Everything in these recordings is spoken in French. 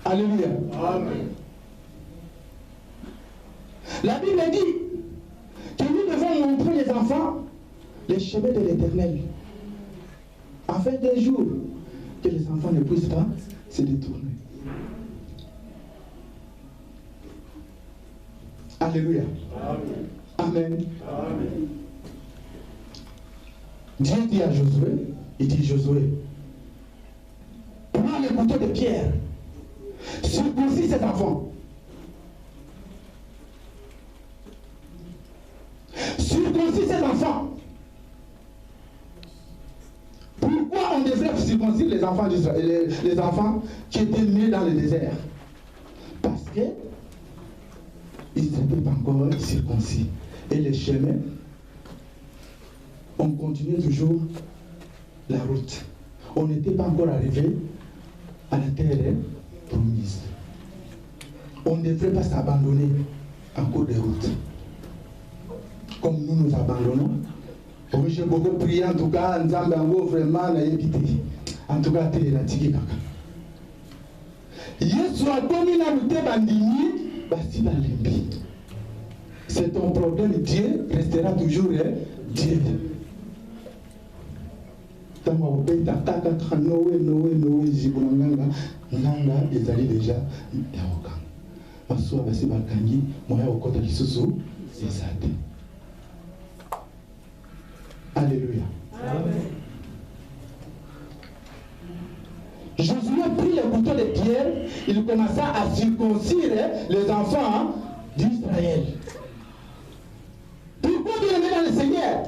Alléluia. Amen. La Bible dit que nous devons montrer les enfants les chemins de l'Éternel, afin d'un jour que les enfants ne puissent pas se détourner. Alléluia. Amen. Amen. Amen. Dieu dit à Josué, il dit Josué, prends le couteau de pierre, circoncis cet enfant. Circoncis cet enfant. Pourquoi on devrait circoncire les enfants d'Israël, les enfants qui étaient nés dans le désert? Parce que ils n'étaient pas encore circoncis. Et les chemins, on continuait toujours la route. On n'était pas encore arrivé à la terre promise. On ne devrait pas s'abandonner en cours de route. Comme nous abandonnons. Oui, j'ai beaucoup prié, en tout cas, Nzambe vraiment n'a évité. En tout cas, tu es là, tiki kaka. Yesu a commis la route bandini, basti dans l'imbi. C'est ton problème, Dieu restera toujours Dieu. Tango obeta kaka noé jibunanga nanga ezali déjà yaoka. Maswa basi bakangi moya okota lisusu ezate. Alléluia. Amen. Josué prit le couteau de pierre, il commença à circoncire les enfants d'Israël. Pourquoi bien aimé dans le Seigneur?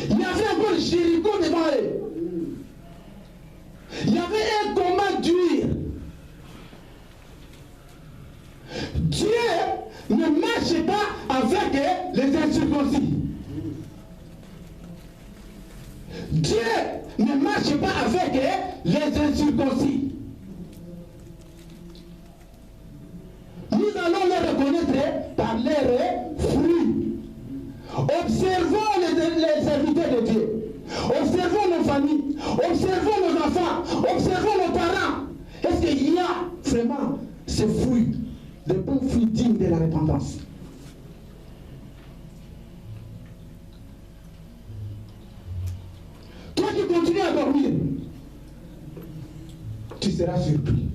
Il y avait encore Jéricho devant eux. Il y avait un combat dur. Dieu ne marche pas avec les incirconcis. Dieu ne marche pas avec les incirconcis. Nous allons les reconnaître par leurs fruits. Observons les serviteurs de Dieu. Observons nos familles. Observons nos enfants. Observons nos parents. Est-ce qu'il y a vraiment ces fruits, de bons fruits dignes de la repentance? Toi qui continues à dormir, tu seras surpris.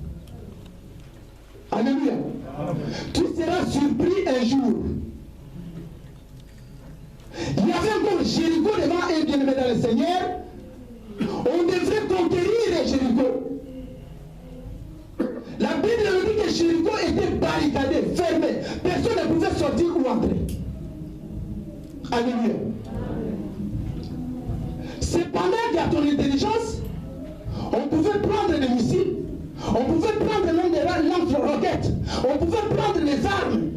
Alléluia. Tu seras surpris un jour. Il y avait encore Jéricho devant un bien-aimé dans le Seigneur. On devrait conquérir Jéricho. La Bible nous dit que Jéricho était barricadé, fermé. Personne ne pouvait sortir ou entrer. Alléluia. Cependant qu'à ton intelligence, on pouvait prendre des missiles, on pouvait prendre même des lance-roquettes, on pouvait prendre les armes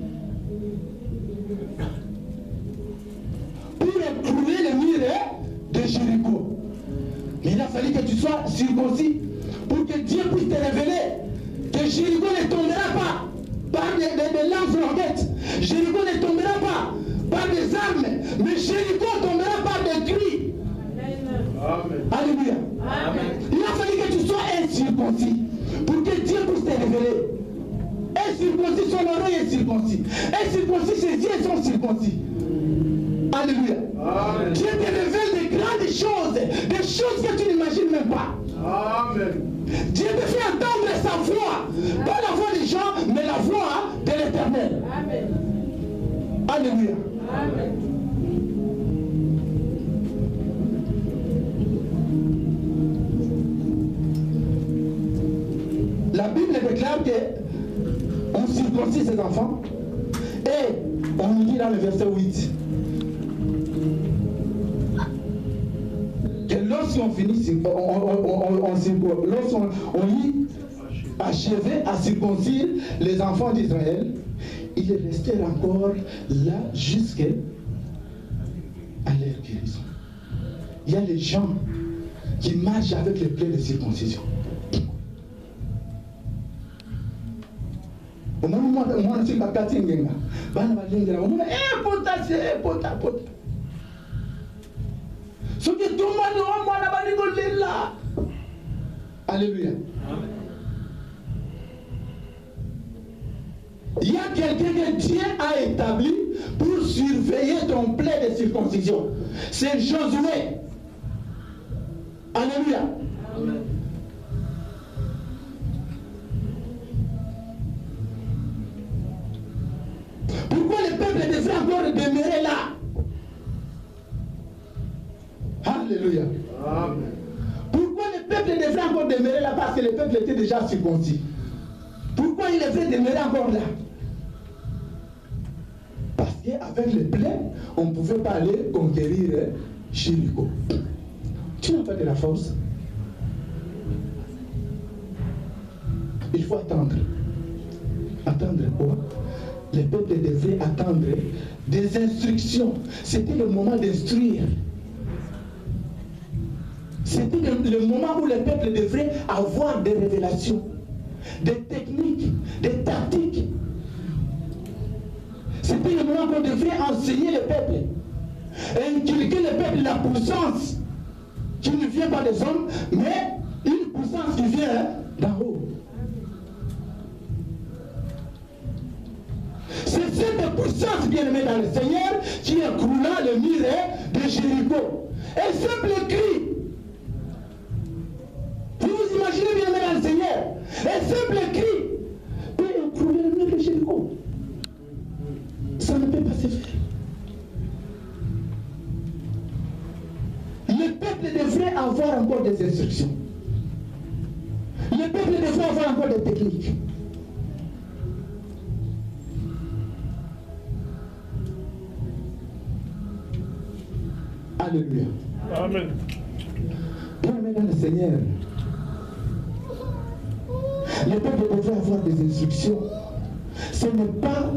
pour écrouler le mur de Jéricho. Mais il a fallu que tu sois circoncis pour que Dieu puisse te révéler que Jéricho ne tombera pas par des lance-roquettes, Jéricho ne tombera pas par des armes, mais Jéricho tombera par des cris. Amen. Alléluia. Amen. Il a fallu que tu sois incirconcis pour que Dieu puisse te révéler. Incirconcis, son oreille est circoncis. Incirconcis, ses yeux sont circoncis. Alléluia. Amen. Dieu te révèle des grandes choses, des choses que tu n'imagines même pas. Amen. Dieu te fait entendre sa voix, pas la voix des gens, mais la voix de l'Éternel. Amen. Alléluia. Amen. La Bible déclare qu'on circoncit ses enfants et on nous dit dans le verset 8 que lorsqu'on finit, lorsqu'on y achevé à circoncire les enfants d'Israël, il est resté encore là jusqu'à leur guérison. Il y a les gens qui marchent avec les plaies de circoncision. Mwana si bakati ngenga bana balengera omona pota soki tomani o mwana balingo lela. Alléluia. Il y a quelqu'un que Dieu a établi pour surveiller ton plaid de circoncision. C'est Josué. Alléluia. Amen. Pourquoi le peuple devrait encore demeurer là? Alléluia. Amen. Pourquoi le peuple devrait encore demeurer là? Parce que le peuple était déjà circoncis. Pourquoi il devrait demeurer encore là? Parce qu'avec le plaid, on ne pouvait pas aller conquérir Jéricho. Tu n'as pas de la force. Il faut attendre. Attendre quoi? Le peuple devait attendre des instructions. C'était le moment d'instruire. C'était le moment où le peuple devrait avoir des révélations, des techniques, des tactiques. C'était le moment qu'on devrait enseigner le peuple, inculquer le peuple la puissance qui ne vient pas des hommes, mais une puissance qui vient d'en haut. C'est cette puissance bien-aimée dans le Seigneur qui écroula le mur de Jéricho. Un simple cri. Vous vous imaginez bien-aimé dans le Seigneur, un simple cri peut écrouler le mur de Jéricho. Ça ne peut pas se faire. Le peuple devrait avoir encore des instructions. Le peuple devrait avoir encore des techniques. Alléluia. Amen. Bien-aimé dans le Seigneur, le peuple devrait avoir des instructions. Ce n'est pas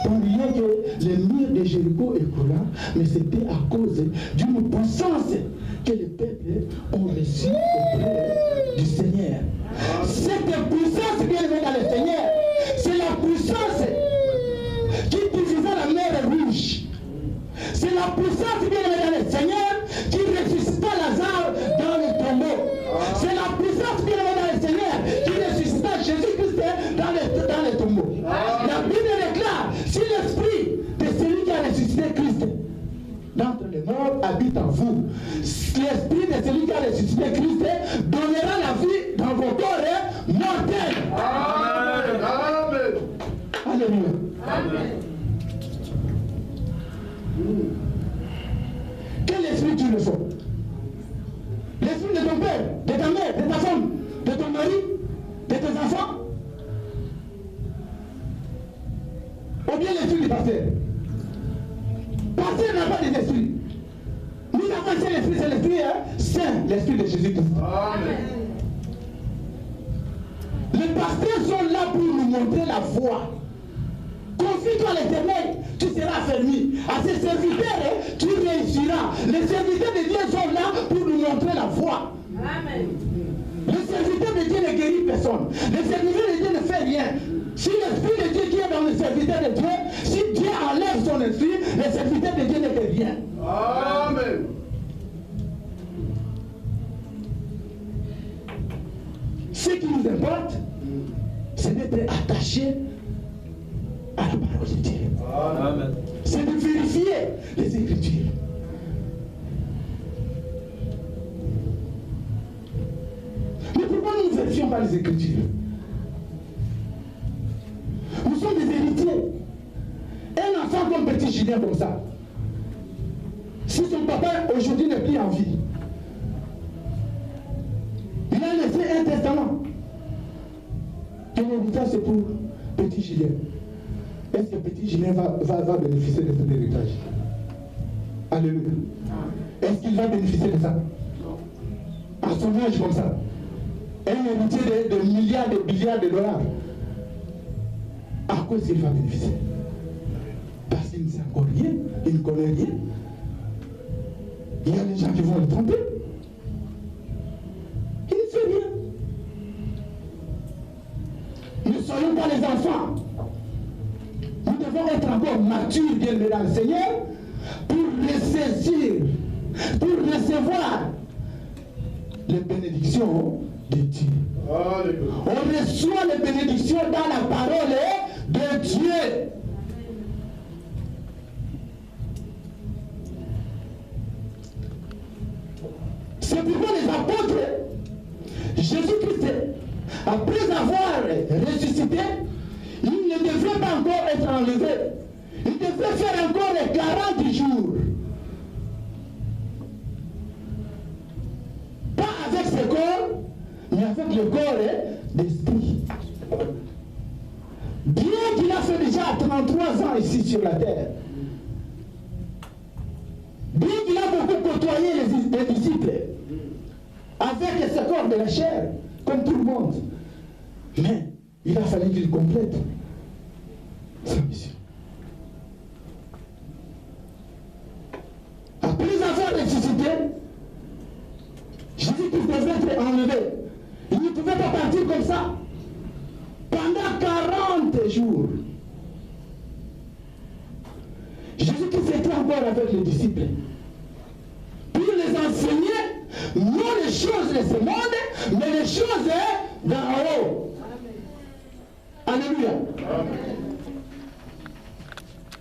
pour rien que les murs de Jéricho écroula, mais c'était à cause d'une puissance que les peuples ont reçue auprès du Seigneur. Cette puissance, bien-aimé dans le Seigneur, c'est la puissance qui divisa la mer Rouge. C'est la puissance, bien-aimé dans le Seigneur, qui ressuscita Lazare dans le tombeau. C'est la puissance, bien-aimé dans le Seigneur, qui ressuscita Jésus-Christ dans le tombeau. La Bible déclare, si l'esprit de celui qui a ressuscité Christ d'entre les morts habite en vous, l'esprit de celui qui a ressuscité Christ donnera la vie dans vos corps mortels. Amen. Amen. Alléluia. Amen. Quel esprit tu reçois? L'esprit de ton père, de ta mère, de ta femme, de ton mari, de tes enfants? Ou bien l'esprit du pasteur? Pasteur n'a pas d'esprit. Nous avons un seul esprit, c'est l'esprit saint, l'esprit de Jésus-Christ. Amen. Les pasteurs sont là pour nous montrer la voie. Confie-toi à l'Éternel, tu seras affermi. À ses serviteurs, tu réussiras. Les serviteurs de Dieu sont là pour nous montrer la voie. Amen. Le serviteur de Dieu ne guérit personne. Le serviteur de Dieu ne fait rien. Si l'esprit de Dieu qui est dans le serviteur de Dieu, si Dieu enlève son esprit, le serviteur de Dieu ne fait rien. Amen. Ce qui nous importe, c'est d'être attaché à la parole de Dieu. Amen. C'est de vérifier les Écritures. Mais pourquoi nous ne vérifions pas les Écritures? Nous sommes des héritiers. Un enfant comme petit Julien comme ça, si son papa aujourd'hui n'est plus en vie, il a laissé un testament. Et l'héritage c'est pour petit Julien. Est-ce que petit Julien va bénéficier de cet héritage? Alléluia. Est-ce qu'il va bénéficier de ça? À son âge comme ça. Un héritier de milliards, de milliards de dollars. À quoi est-ce qu'il va bénéficier? Parce qu'il ne sait encore rien, il ne connaît rien. Il y a des gens qui vont le tromper. Il ne fait rien. Ne soyons pas les enfants. Nous devons être encore matures, bien dans le Seigneur, pour ressaisir, pour recevoir les bénédictions de Dieu. Alléluia. On reçoit les bénédictions dans la parole après avoir ressuscité, il ne devrait pas encore être enlevé. Il devrait faire encore les 40 jours. Pas avec ce corps, mais avec le corps d'esprit. Bien qu'il a fait déjà 33 ans ici sur la terre, bien qu'il a beaucoup côtoyé les disciples, avec ce corps de la chair, comme tout le monde, mais il a fallu qu'il complète sa mission. Après avoir ressuscité, Jésus-Christ devait être enlevé. Il ne pouvait pas partir comme ça. Pendant 40 jours, Jésus-Christ était encore avec les disciples. Pour les enseigner, non les choses de ce monde, mais les choses d'en haut. Alléluia.